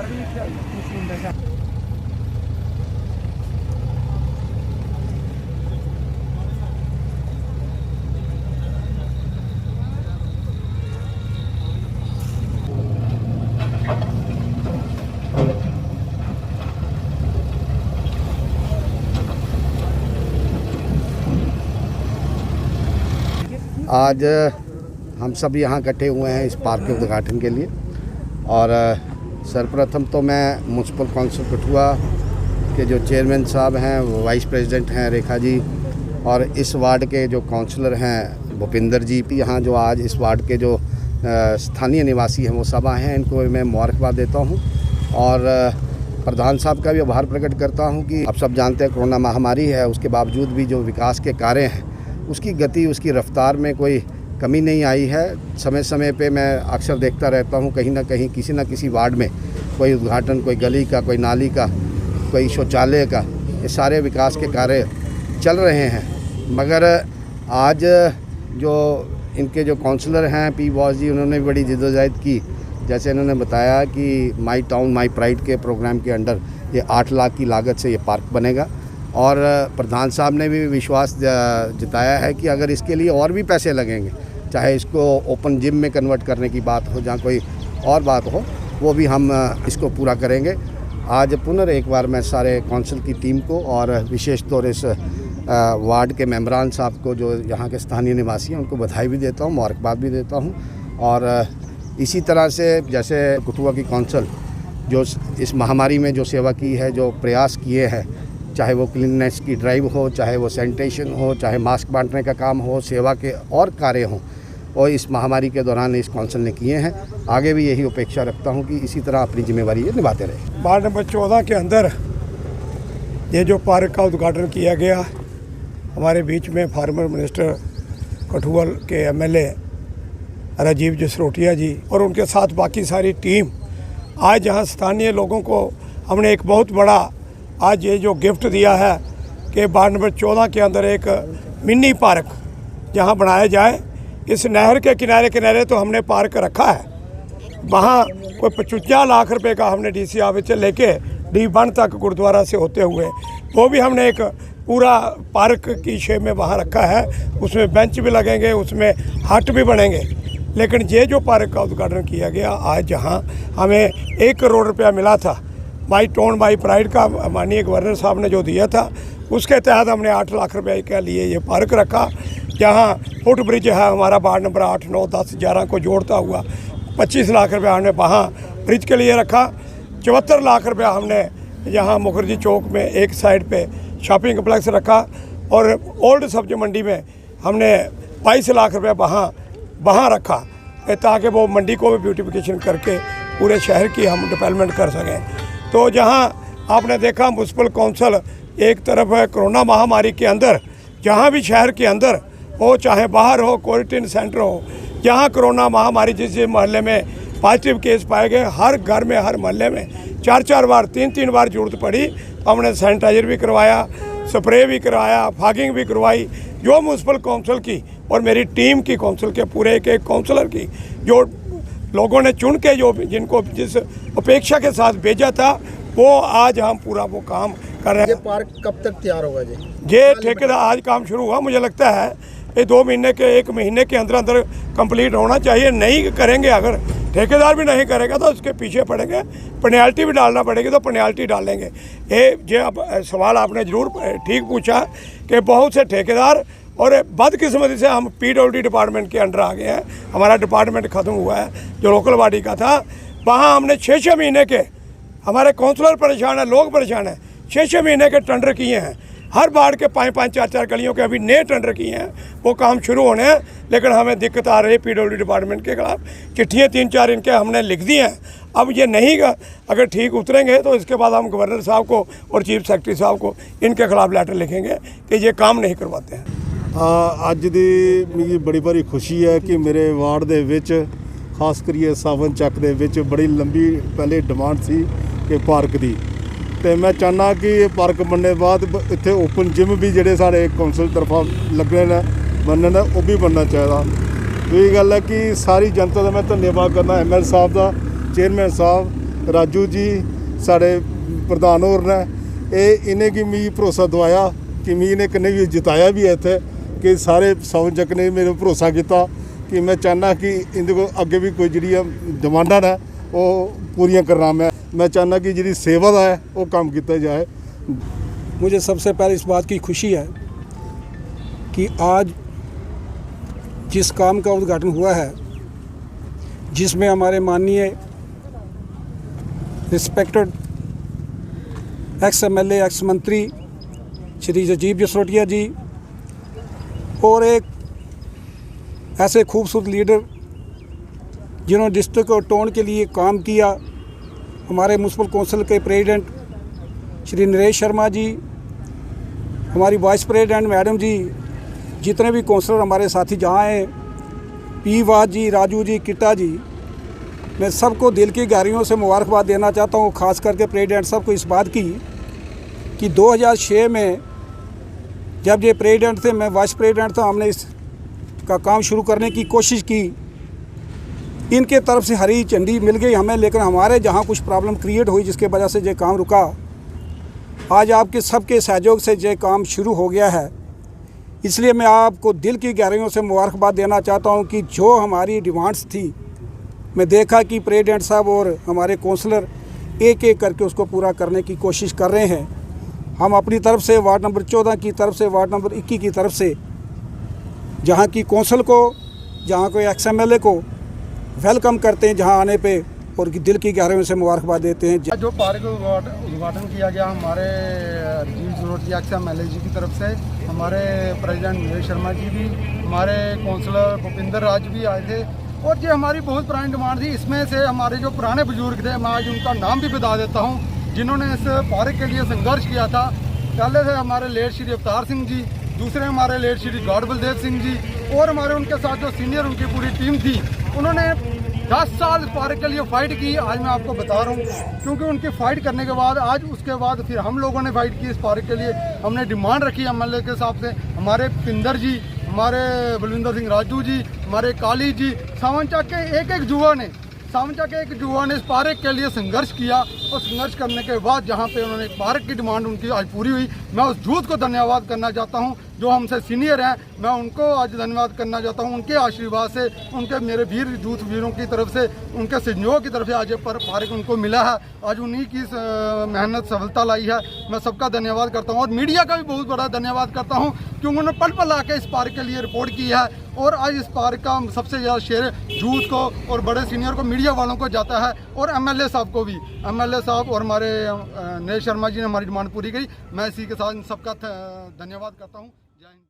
आज हम सब यहाँ इकट्ठे हुए हैं इस पार्क के उद्घाटन के लिए। और सर्वप्रथम तो मैं म्यूनसिपल काउंसिल कठुआ के जो चेयरमैन साहब हैं, वो वाइस प्रेसिडेंट हैं रेखा जी, और इस वार्ड के जो काउंसलर हैं भूपिंदर जी भी यहाँ जो आज इस वार्ड के जो स्थानीय निवासी हैं वो सब आए हैं, इनको मैं मुबारकबाद देता हूँ। और प्रधान साहब का भी आभार प्रकट करता हूँ कि आप सब जानते हैं कोरोना महामारी है, उसके बावजूद भी जो विकास के कार्य हैं उसकी गति, उसकी रफ्तार में कोई कमी नहीं आई है। समय समय पे मैं अक्सर देखता रहता हूँ कहीं ना कहीं किसी न किसी वार्ड में कोई उद्घाटन, कोई गली का, कोई नाली का, कोई शौचालय का, ये सारे विकास के कार्य चल रहे हैं। मगर आज जो इनके जो काउंसलर हैं पी बॉस जी, उन्होंने बड़ी जिद्दोजहद की। जैसे इन्होंने बताया कि माई टाउन माई प्राइड के प्रोग्राम के अंडर ये 8 लाख की लागत से ये पार्क बनेगा। और प्रधान साहब ने भी विश्वास जताया है कि अगर इसके लिए और भी पैसे लगेंगे, चाहे इसको ओपन जिम में कन्वर्ट करने की बात हो, जहाँ कोई और बात हो, वो भी हम इसको पूरा करेंगे। आज पुनः एक बार मैं सारे काउंसिल की टीम को और विशेष तौर इस वार्ड के मेंबरान साहब को जो यहाँ के स्थानीय निवासी हैं उनको बधाई भी देता हूँ, मुबारकबाद भी देता हूँ। और इसी तरह से जैसे कठुआ की काउंसिल जो इस महामारी में जो सेवा की है, जो प्रयास किए हैं, चाहे वो क्लीननेस की ड्राइव हो, चाहे वो सैनिटेशन हो, चाहे मास्क बांटने का काम हो, सेवा के और कार्य हों, और इस महामारी के दौरान इस काउंसिल ने किए हैं। आगे भी यही अपेक्षा रखता हूं कि इसी तरह अपनी जिम्मेवारी ये निभाते रहे। वार्ड नंबर 14 के अंदर ये जो पार्क का उद्घाटन किया गया, हमारे बीच में फार्मर मिनिस्टर कठुआ के एमएलए राजीव जसरोटिया जी और उनके साथ बाकी सारी टीम, आज यहाँ स्थानीय लोगों को हमने एक बहुत बड़ा आज ये जो गिफ्ट दिया है कि वार्ड नंबर 14 के अंदर एक मिनी पार्क जहाँ बनाया जाए। इस नहर के किनारे किनारे तो हमने पार्क रखा है, वहाँ कोई 55 लाख रुपए का हमने डीसी ऑफिस से लेके D1 तक गुरुद्वारा से होते हुए वो भी हमने एक पूरा पार्क की शेप में वहाँ रखा है। उसमें बेंच भी लगेंगे, उसमें हट भी बनेंगे। लेकिन ये जो पार्क का उद्घाटन किया गया आज, जहाँ हमें 1 करोड़ रुपया मिला था माई टाउन माई प्राइड का, माननीय गवर्नर साहब ने जो दिया था, उसके तहत हमने 8 लाख रुपए के लिए ये पार्क रखा। जहाँ फुट ब्रिज है हमारा वार्ड नंबर 8, 9, 10, 11 को जोड़ता हुआ 25 लाख रुपया हमने वहाँ ब्रिज के लिए रखा। 74 लाख रुपया हमने यहाँ मुखर्जी चौक में एक साइड पे शॉपिंग कम्प्लेक्स रखा। और ओल्ड सब्जी मंडी में हमने 22 लाख रुपया वहाँ रखा, ताकि वो मंडी को भी ब्यूटिफिकेशन करके पूरे शहर की हम डेवलपमेंट कर सकें। तो जहाँ आपने देखा म्यूनसिपल काउंसिल एक तरफ है कोरोना महामारी के अंदर, जहाँ भी शहर के अंदर हो, चाहे बाहर हो, क्वारंटीन सेंटर हो, जहाँ कोरोना महामारी जिस मोहल्ले में पॉजिटिव केस पाए गए, हर घर में, हर मोहल्ले में 4-4 बार, 3-3 बार जरूरत पड़ी तो हमने सैनिटाइजर भी करवाया, स्प्रे भी करवाया, फॉगिंग भी करवाई। जो म्यूनसिपल काउंसिल की और मेरी टीम की, काउंसिल के पूरे एक काउंसलर की, जो लोगों ने चुन के जो जिनको जिस अपेक्षा के साथ भेजा था, वो आज हम पूरा वो काम कर रहे हैं। ये पार्क कब तक तैयार होगा जी? ये ठेकेदार आज काम शुरू हुआ, मुझे लगता है ये 2 महीने के 1 महीने के अंदर अंदर कंप्लीट होना चाहिए। नहीं करेंगे, अगर ठेकेदार भी नहीं करेगा तो उसके पीछे पड़ेंगे, पेनल्टी भी डालना पड़ेगी तो पेनल्टी डालेंगे। ये अब सवाल आपने ज़रूर ठीक पूछा कि बहुत से ठेकेदार और बदकिस्मती से हम PWD डिपार्टमेंट के अंडर आ गए हैं। हमारा डिपार्टमेंट ख़त्म हुआ है जो लोकल बॉडी का था, वहाँ हमने 6-6 महीने के, हमारे काउंसलर परेशान है, लोग परेशान हैं, 6-6 महीने के टेंडर किए हैं। हर वार्ड के 5-5, 4-4 गलियों के अभी नए टेंडर किए हैं, वो काम शुरू होने हैं। लेकिन हमें दिक्कत आ रही है PWD डिपार्टमेंट के खिलाफ। चिट्ठियाँ 3-4 इनके हमने लिख दी हैं। अब ये नहीं अगर ठीक उतरेंगे तो इसके बाद हम गवर्नर साहब को और चीफ सेक्रेटरी साहब को इनके खिलाफ लेटर लिखेंगे कि ये काम नहीं करवाते हैं। ਅੱਜ ਦੀ ਮੇਰੀ ਬੜੀ ਭਾਰੀ ਖੁਸ਼ੀ ਹੈ ਕਿ ਮੇਰੇ ਵਾਰਡ ਦੇ ਵਿੱਚ ਖਾਸ ਕਰੀਏ ਸਾਵਨ ਚੱਕ ਦੇ ਵਿੱਚ ਬੜੀ ਲੰਬੀ ਪਹਿਲੇ ਡਿਮਾਂਡ ਸੀ ਕਿ ਪਾਰਕ ਦੀ, ਤੇ ਮੈਂ ਚਾਹੁੰਦਾ ਕਿ ਇਹ ਪਾਰਕ ਬਣਨੇ ਬਾਅਦ ਇੱਥੇ ਓਪਨ ਜਿਮ ਵੀ ਜਿਹੜੇ ਸਾਡੇ ਕੌਂਸਲ ਤਰਫਾ ਲੱਗਣੇ ਨੇ ਬਣਨ, ਉਹ ਵੀ ਬਣਨਾ ਚਾਹੀਦਾ। ਇਹ ਗੱਲ ਹੈ ਕਿ ਸਾਰੀ ਜਨਤਾ ਦਾ ਮੈਂ ਧੰਨਵਾਦ ਕਰਦਾ, ML ਸਾਹਿਬ ਦਾ, ਚੇਅਰਮੈਨ ਸਾਹਿਬ, राजू जी साढ़े प्रधान होर ने इन्हें की मिगी भरोसा दवाया कि मिगी इन्हें कन्नै भी जिताया भी है इत्थे कि सारे सावन चक ने मेरे भरोसा किया कि मैं चाहना कि इंदे को अगे भी कोई जी डिमांडा ने वो पूरियां करना मैं चाहना कि जी सेवा का है वो काम किया जाए। मुझे सबसे पहले इस बात की खुशी है कि आज जिस काम का उद्घाटन हुआ है, जिसमें हमारे माननीय रिस्पेक्टेड एक्स एमएलए एक्स मंत्री श्री राजीव जसरोटिया जी और एक ऐसे खूबसूरत लीडर जिन्होंने डिस्ट्रिक्ट और टाउन के लिए काम किया, हमारे म्यूनसिपल कौंसिल के प्रेसिडेंट श्री नरेश शर्मा जी, हमारी वाइस प्रेसिडेंट मैडम जी, जितने भी कौंसलर हमारे साथी जहाँ हैं, पी वाज जी, राजू जी, किट्टा जी, मैं सबको दिल की गहराइयों से मुबारकबाद देना चाहता हूँ। ख़ास करके प्रेसिडेंट साहब को इस बात की कि 2006 में जब ये प्रेसिडेंट थे, मैं वाइस प्रेसिडेंट था, हमने इसका काम शुरू करने की कोशिश की। इनके तरफ से हरी झंडी मिल गई हमें, लेकिन हमारे जहाँ कुछ प्रॉब्लम क्रिएट हुई जिसके वजह से ये काम रुका। आज आपके सबके सहयोग से ये काम शुरू हो गया है, इसलिए मैं आपको दिल की गहराइयों से मुबारकबाद देना चाहता हूं कि जो हमारी डिमांड्स थी, मैं देखा कि प्रेसिडेंट साहब और हमारे काउंसलर एक एक करके उसको पूरा करने की कोशिश कर रहे हैं। हम अपनी तरफ से वार्ड नंबर 14 की तरफ से, वार्ड नंबर 21 की तरफ से, जहां की कौंसिल को, जहां कोई एक्स एमएलए को वेलकम करते हैं जहां आने पे, और दिल की गहराइयों से मुबारकबाद देते हैं। जो पार्क उद्घाटन किया गया हमारे राजीव जसरोटिया एमएलए जी की तरफ से, हमारे प्रेसिडेंट नरेश शर्मा जी भी, हमारे काउंसलर भूपिंदर राज भी आए थे, और ये हमारी बहुत पुरानी डिमांड थी। इसमें से हमारे जो पुराने बुजुर्ग थे, मैं आज उनका नाम भी बता देता हूँ, जिन्होंने इस पार्क के लिए संघर्ष किया था। पहले से हमारे लेट श्री अवतार सिंह जी, दूसरे हमारे लेट श्री गौड़ बलदेव सिंह जी, और हमारे उनके साथ जो सीनियर उनकी पूरी टीम थी, उन्होंने 10 साल इस पार्क के लिए फ़ाइट की। आज मैं आपको बता रहा हूँ, क्योंकि उनकी फ़ाइट करने के बाद आज उसके बाद फिर हम लोगों ने फ़ाइट की इस पार्क के लिए। हमने डिमांड रखी एमएलए के हिसाब से, हमारे पिंदर जी, हमारे बलविंदर सिंह राजू जी, हमारे काली जी, सावन चक के एक युवा ने इस पार्क के लिए संघर्ष किया, और संघर्ष करने के बाद जहाँ पे उन्होंने पार्क की डिमांड उनकी आज पूरी हुई। मैं उस यूथ को धन्यवाद करना चाहता हूँ जो हमसे सीनियर हैं, मैं उनको आज धन्यवाद करना चाहता हूँ। उनके आशीर्वाद से, उनके मेरे यूथ वीरों की तरफ से, उनके सहयोग की तरफ से आज पार्क उनको मिला है। आज उन्हीं की मेहनत सफलता लाई है। मैं सबका धन्यवाद करता हूँ, और मीडिया का भी बहुत बड़ा धन्यवाद करता हूँ, क्योंकि उन्होंने पल पल आके इस पार्क के लिए रिपोर्ट की है। और आज इस पार्क का सबसे ज़्यादा शेयर यूथ को और बड़े सीनियर को, मीडिया वालों को जाता है, और एमएलए साहब को भी। एमएलए साहब और हमारे नरेश शर्मा जी ने हमारी डिमांड पूरी की। मैं इसी के साथ सबका धन्यवाद करता हूँ। जय हिंद।